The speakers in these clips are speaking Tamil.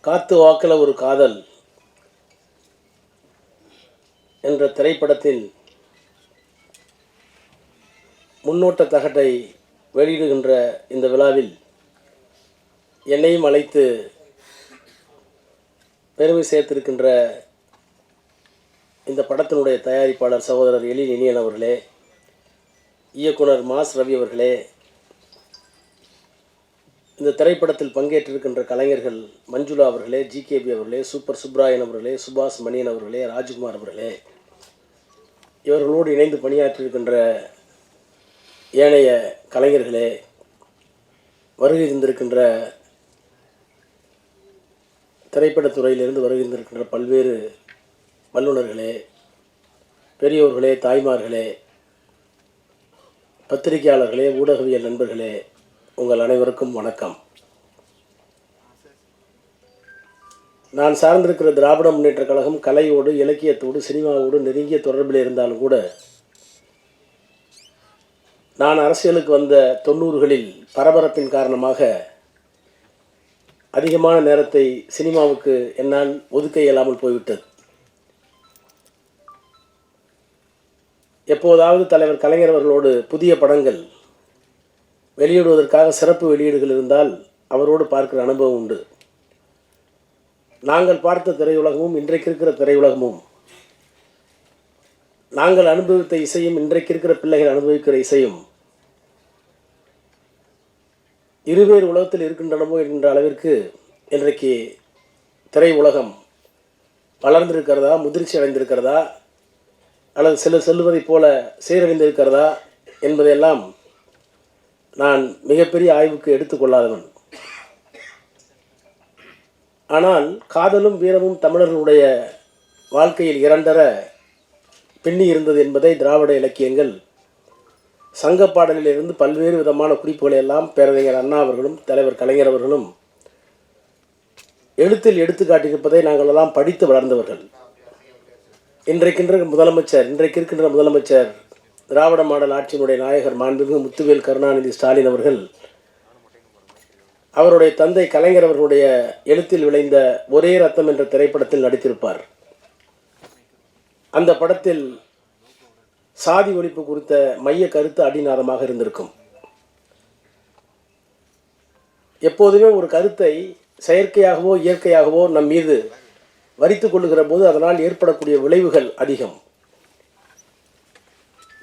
காத்து வாக்கில் ஒரு காதல் என்ற திரைப்படத்தின் முன்னோட்ட தகட்டை வெளியிடுகின்ற இந்த விழாவில் என்னையும் அழைத்து பெருமை சேர்த்திருக்கின்ற இந்த படத்தினுடைய தயாரிப்பாளர் சகோதரர் எழில் இனியன் அவர்களே, இயக்குனர் மாஸ் ரவி அவர்களே, இந்த திரைப்படத்தில் பங்கேற்றிருக்கின்ற கலைஞர்கள் மஞ்சுளா அவர்களே, ஜிகேபி அவர்களே, சூப்பர் சுப்ராயன் அவர்களே, சுபாஷ் மணியன் அவர்களே, ராஜ்குமார் அவர்களே, இவர்களோடு இணைந்து பணியாற்றியிருக்கின்ற ஏனைய கலைஞர்களே, வருகை இருந்திருக்கின்ற திரைப்படத்துறையிலிருந்து வருகை இருந்திருக்கின்ற பல்வேறு வல்லுநர்களே, பெரியோர்களே, தாய்மார்களே, பத்திரிகையாளர்களே, ஊடகவியல் நண்பர்களே, உங்கள் அனைவருக்கும் வணக்கம். நான் சார்ந்திருக்கிற திராவிட முன்னேற்றக் கழகம் கலையோடு, இலக்கியத்தோடு, சினிமாவோடு நெருங்கிய தொடர்பில் இருந்தாலும் கூட நான் அரசியலுக்கு வந்த 90களில் பரபரப்பின் காரணமாக அதிகமான நேரத்தை சினிமாவுக்கு என்னால் ஒதுக்க இயலாமல் போய்விட்டது. எப்போதாவது தலைவர் கலைஞர் அவர்களோடு புதிய படங்கள் வெளியிடுவதற்காக சிறப்பு வெளியீடுகள் இருந்தால் அவரோடு பார்க்கிற அனுபவம் உண்டு. நாங்கள் பார்த்த திரையுலகமும் இன்றைக்கு இருக்கிற திரையுலகமும், நாங்கள் அனுபவித்த இசையும் இன்றைக்கு இருக்கிற பிள்ளைகள் அனுபவிக்கிற இசையும் இருவேறு உலகத்தில் இருக்கின்றனமோ என்கின்ற அளவிற்கு இன்றைக்கு திரையுலகம் வளர்ந்திருக்கிறதா, முதிர்ச்சி அடைந்திருக்கிறதா, அல்லது சிலர் செல்வதைப் போல சீரழிந்திருக்கிறதா என்பதையெல்லாம் நான் மிகப்பெரிய ஆய்வுக்கு எடுத்துக்கொள்ளாதவன். ஆனால் காதலும் வீரமும் தமிழர்களுடைய வாழ்க்கையில் இரண்டர பின்னி இருந்தது என்பதை திராவிட இலக்கியங்கள் சங்கப்பாடலிலிருந்து பல்வேறு விதமான குறிப்புகளை எல்லாம் பேரறிஞர் அண்ணா அவர்களும் தலைவர் கலைஞர் அவர்களும் எழுத்தில் எடுத்து காட்டியிருப்பதை நாங்கள் எல்லாம் படித்து வளர்ந்தவர்கள். இன்றைக்கு இருக்கின்ற முதலமைச்சர் திராவிட மாடல் ஆட்சியினுடைய நாயகர் மாண்புமிகு முத்துவேல் கருணாநிதி ஸ்டாலின் அவர்கள் அவருடைய தந்தை கலைஞர் அவர்களுடைய எழுத்தில் விளைந்த ஒரே ரத்தம் என்ற திரைப்படத்தில் நடித்திருப்பார். அந்த படத்தில் சாதி ஒழிப்பு குறித்த மைய கருத்து அடிநாதமாக இருந்திருக்கும். எப்போதுமே ஒரு கருத்தை செயற்கையாகவோ இயற்கையாகவோ நம் மீது வரித்து கொள்ளுகிற போது அதனால் ஏற்படக்கூடிய விளைவுகள் அதிகம்.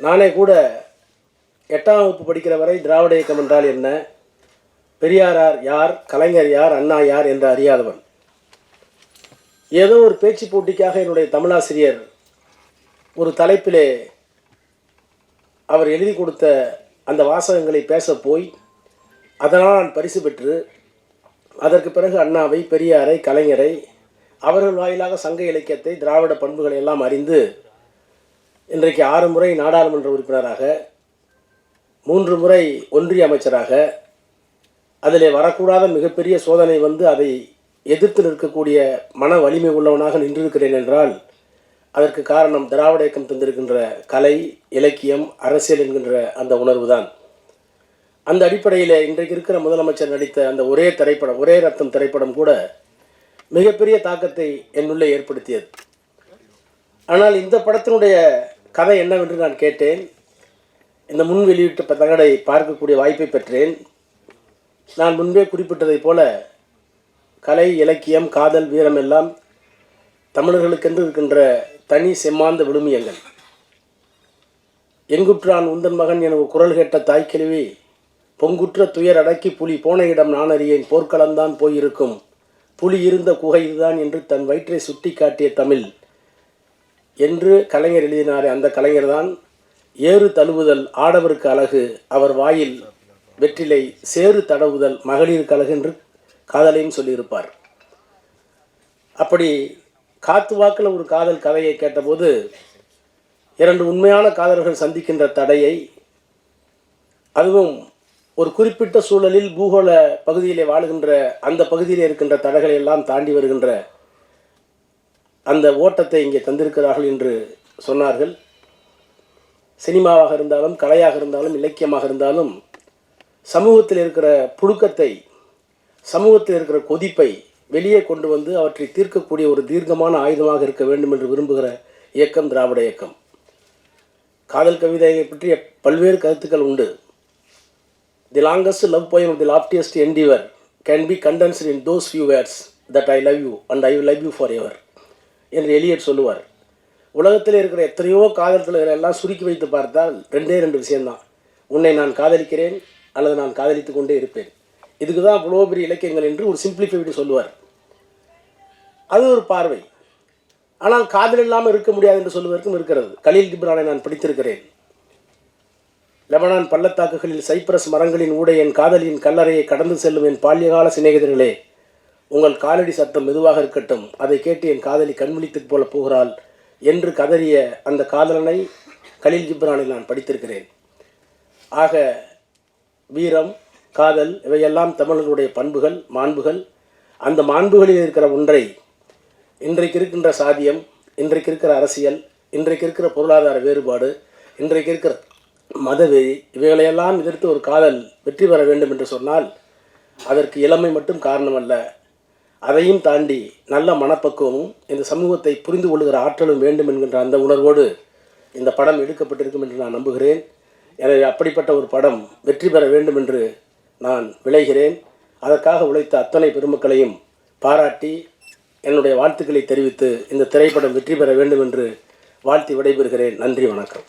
நானே கூட 8ஆம் வகுப்பு படிக்கிற வரை திராவிட இயக்கம் என்றால் என்ன, பெரியார் யார், கலைஞர் யார், அண்ணா யார் என்று அறியாதவன். ஏதோ ஒரு பேச்சு போட்டிக்காக என்னுடைய தமிழாசிரியர் ஒரு தலைப்பிலே அவர் எழுதி கொடுத்த அந்த வாசகங்களை பேச போய் அதனால் நான் பரிசு பெற்று அதற்கு பிறகு அண்ணாவை, பெரியாரை, கலைஞரை, அவர்கள் வாயிலாக சங்க இலக்கியத்தை, திராவிட பண்புகளை எல்லாம் அறிந்து இன்றைக்கு 6 முறை நாடாளுமன்ற உறுப்பினராக, 3 முறை ஒன்றிய அமைச்சராக, அதிலே வரக்கூடாத மிகப்பெரிய சோதனை வந்து அதை எதிர்த்து நிற்கக்கூடிய மன வலிமை உள்ளவனாக நின்றிருக்கிறேன் என்றால் அதற்கு காரணம் திராவிட இயக்கம் தந்திருக்கின்ற கலை, இலக்கியம், அரசியல் என்கின்ற அந்த உணர்வு தான். அந்த அடிப்படையில் இன்றைக்கு இருக்கிற முதலமைச்சர் நடித்த அந்த ஒரே ரத்தம் திரைப்படம் கூட மிகப்பெரிய தாக்கத்தை என்னுள்ளே ஏற்படுத்தியது. ஆனால் இந்த படத்தினுடைய கதை என்னவென்று நான் கேட்டேன். இந்த முன் வெளியீட்டு தகடை பார்க்கக்கூடிய வாய்ப்பை பெற்றேன். நான் முன்பே குறிப்பிட்டதைப் போல கலை, இலக்கியம், காதல், வீரம் எல்லாம் தமிழர்களுக்கென்று இருக்கின்ற தனி செம்மாந்த விழுமியங்கள். எங்குற்றான் உந்தன் மகன் என குரல் கேட்ட தாய்க்கிழவி, பொங்குற்ற துயர் அடக்கி புலி போன இடம் நான் அறியேன், போர்க்களம்தான் போயிருக்கும், புலி இருந்த குகை இதுதான் என்று தன் வயிற்றை சுட்டி காட்டிய தமிழ் என்று கலைஞர் எழுதினாரே, அந்த கலைஞர் தான் ஏறு தழுவுதல் ஆடவருக்கு அழகு, அவர் வாயில் வெற்றிலை, சேறு தடவுதல் மகளிருக்கு அழகு என்று காதலையும் சொல்லியிருப்பார். அப்படி காத்து வாக்கில் ஒரு காதல் கதையை கேட்டபோது 2 உண்மையான காதலர்கள் சந்திக்கின்ற தடையை, அதுவும் ஒரு குறிப்பிட்ட சூழலில் பூகோள பகுதியிலே வாழுகின்ற அந்த பகுதியில் இருக்கின்ற தடைகளை எல்லாம் தாண்டி வருகின்ற அந்த ஓட்டத்தை இங்கே தந்திருக்கிறார்கள் என்று சொன்னார்கள். சினிமாவாக இருந்தாலும், கலையாக இருந்தாலும், இலக்கியமாக இருந்தாலும் சமூகத்தில் இருக்கிற புழுக்கத்தை, சமூகத்தில் இருக்கிற கொதிப்பை வெளியே கொண்டு வந்து அவற்றை தீர்க்கக்கூடிய ஒரு தீர்க்கமான ஆயுதமாக இருக்க வேண்டும் என்று விரும்புகிற இயக்கம் திராவிட இயக்கம். காதல் கவிதையை பற்றிய பல்வேறு கருத்துக்கள் உண்டு. The longest love poem of the loftiest endeavour can be condensed in those few words that I love you and I will love you forever என்று எலியட் சொல்லுவார். உலகத்தில் இருக்கிற எத்தனையோ காதல்களை எல்லாம் சுருக்கி வைத்து பார்த்தால் ரெண்டு விஷயம்தான். உன்னை நான் காதலிக்கிறேன் அல்லது நான் காதலித்து கொண்டே இருப்பேன். இதுக்கு தான் அவ்வளோ பெரிய இலக்கியங்கள் என்று ஒரு சிம்பிளிஃபைடு சொல்லுவார். அது ஒரு பார்வை. ஆனால் காதல் இல்லாமல் இருக்க முடியாது என்று சொல்வதற்கும் இருக்கிறது. கலீல் கிப்ரானை நான் படித்திருக்கிறேன். லெபனான் பள்ளத்தாக்குகளில் சைப்ரஸ் மரங்களின் ஊடே என் காதலியின் கல்லறையை கடந்து செல்லும் என் பால்யகால சிநேகிதர்களே, உங்கள் காலடி சத்தம் மெதுவாக இருக்கட்டும், அதை கேட்டு என் காதலி கண்விழித்து போல போகிறாள் என்று கதறிய அந்த காதலனை கலீல் கிப்ரானில் நான் படித்திருக்கிறேன். ஆக வீரம், காதல் இவையெல்லாம் தமிழர்களுடைய பண்புகள், மாண்புகள். அந்த மாண்புகளில் இருக்கிற ஒன்றை இன்றைக்கு இருக்கின்ற சாதியம், இன்றைக்கு இருக்கிற அரசியல், இன்றைக்கு இருக்கிற பொருளாதார வேறுபாடு, இன்றைக்கு இருக்கிற மதவெறி இவைகளையெல்லாம் எதிர்த்து ஒரு காதல் வெற்றி பெற வேண்டும் என்று சொன்னால் அதற்கு இளமை மட்டும் காரணமல்ல, அதையும் தாண்டி நல்ல மனப்பக்குவமும் இந்த சமூகத்தை புரிந்து கொள்கிற ஆற்றலும் வேண்டும் என்கின்ற அந்த உணர்வோடு இந்த படம் எடுக்கப்பட்டிருக்கும் என்று நான் நம்புகிறேன். எனவே அப்படிப்பட்ட ஒரு படம் வெற்றி பெற வேண்டும் என்று நான் விளைகிறேன். அதற்காக உழைத்த அத்தனை பெருமக்களையும் பாராட்டி என்னுடைய வாழ்த்துக்களை தெரிவித்து இந்த திரைப்படம் வெற்றி பெற வேண்டும் என்று வாழ்த்தி விடைபெறுகிறேன். நன்றி, வணக்கம்.